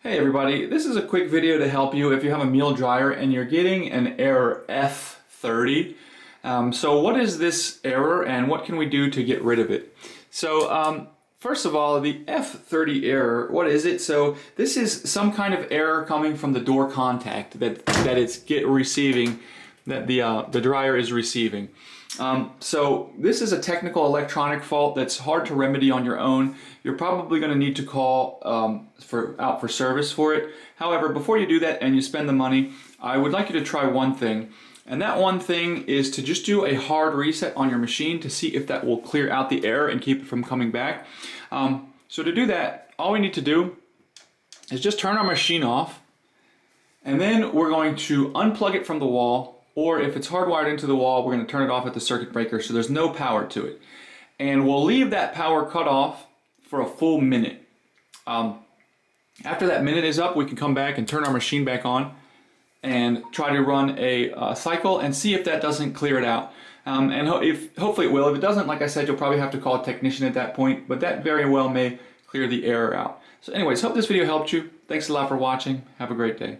Hey everybody, this is a quick video to help you if you have a Miele dryer and you're getting an error F30. So what is this error and what can we do to get rid of it? So first of all, the F30 error, what is it? So this is some kind of error coming from the door contact that it's receiving, that the dryer is receiving. So this is a technical electronic fault that's hard to remedy on your own. You're probably going to need to call out for service for it. However, before you do that and you spend the money, I would like you to try one thing. And that one thing is to just do a hard reset on your machine to see if that will clear out the error and keep it from coming back. So to do that, all we need to do is just turn our machine off, and then we're going to unplug it from the wall. Or if it's hardwired into the wall, we're going to turn it off at the circuit breaker so there's no power to it. And we'll leave that power cut off for a full minute. After that minute is up, we can come back and turn our machine back on and try to run a cycle and see if that doesn't clear it out. Hopefully it will. If it doesn't, like I said, you'll probably have to call a technician at that point, but that very well may clear the error out. So anyways, hope this video helped you. Thanks a lot for watching. Have a great day.